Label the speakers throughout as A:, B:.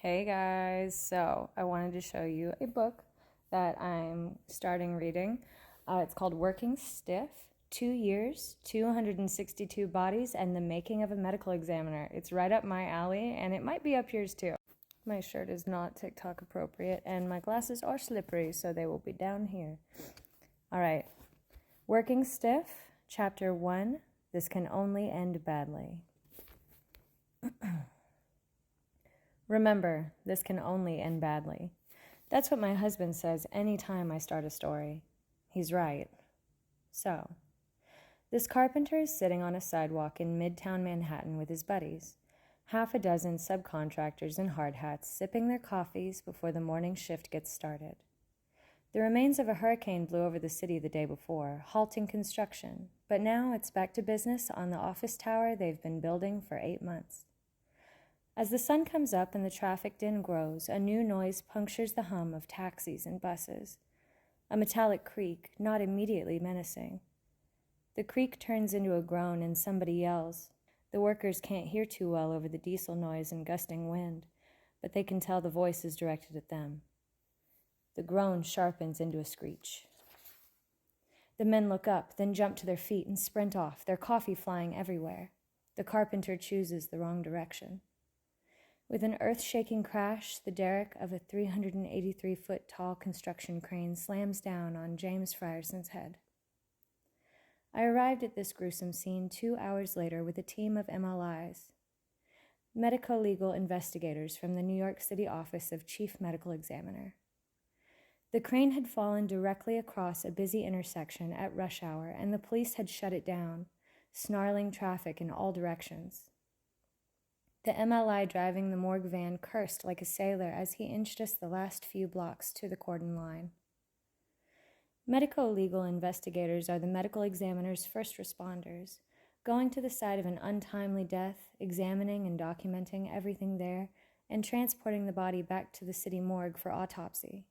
A: Hey guys, so I wanted to show you a book that I'm starting reading. It's called Working Stiff, 2 Years, 262 Bodies, and the Making of a Medical Examiner. It's right up my alley, and it might be up yours too. My shirt is not TikTok appropriate, and my glasses are slippery, so they will be down here. All right, Working Stiff, Chapter 1, This Can Only End Badly. Remember, this can only end badly. That's what my husband says any time I start a story. He's right. So, this carpenter is sitting on a sidewalk in Midtown Manhattan with his buddies, half a dozen subcontractors in hard hats sipping their coffees before the morning shift gets started. The remains of a hurricane blew over the city the day before, halting construction, but now it's back to business on the office tower they've been building for 8 months. As the sun comes up and the traffic din grows, a new noise punctures the hum of taxis and buses. A metallic creak, not immediately menacing. The creak turns into a groan and somebody yells. The workers can't hear too well over the diesel noise and gusting wind, but they can tell the voice is directed at them. The groan sharpens into a screech. The men look up, then jump to their feet and sprint off, their coffee flying everywhere. The carpenter chooses the wrong direction. With an earth-shaking crash, the derrick of a 383-foot-tall construction crane slams down on James Fryerson's head. I arrived at this gruesome scene 2 hours later with a team of MLIs, medico-legal investigators from the New York City Office of Chief Medical Examiner. The crane had fallen directly across a busy intersection at rush hour, and the police had shut it down, snarling traffic in all directions. The MLI driving the morgue van cursed like a sailor as he inched us the last few blocks to the cordon line. Medico-legal investigators are the medical examiner's first responders, going to the site of an untimely death, examining and documenting everything there, and transporting the body back to the city morgue for autopsy.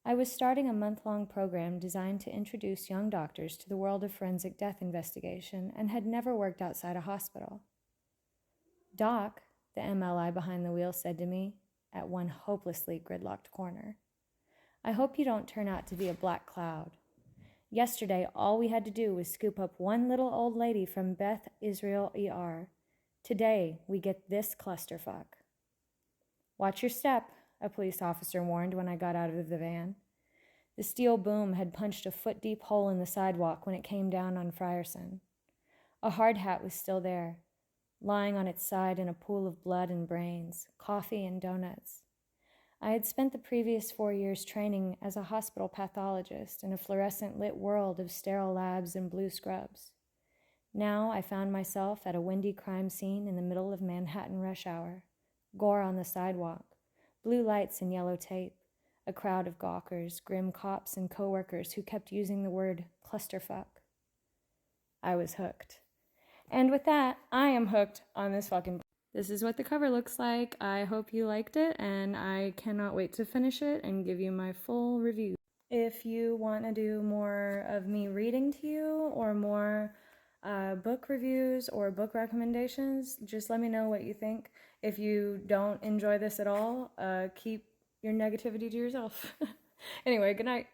A: I was starting a month-long program designed to introduce young doctors to the world of forensic death investigation and had never worked outside a hospital. Doc, the MLI behind the wheel said to me, at one hopelessly gridlocked corner, I hope you don't turn out to be a black cloud. Yesterday, all we had to do was scoop up one little old lady from Beth Israel ER. Today, we get this clusterfuck. Watch your step, a police officer warned when I got out of the van. The steel boom had punched a foot-deep hole in the sidewalk when it came down on Frierson. A hard hat was still there, lying on its side in a pool of blood and brains, coffee and donuts. I had spent the previous 4 years training as a hospital pathologist in a fluorescent-lit world of sterile labs and blue scrubs. Now I found myself at a windy crime scene in the middle of Manhattan rush hour, gore on the sidewalk, blue lights and yellow tape, a crowd of gawkers, grim cops and coworkers who kept using the word clusterfuck. I was hooked. And with that, I am hooked on this fucking book. This is what the cover looks like. I hope you liked it, and I cannot wait to finish it and give you my full review. If you want to do more of me reading to you or more book reviews or book recommendations, just let me know what you think. If you don't enjoy this at all, keep your negativity to yourself. Anyway, good night.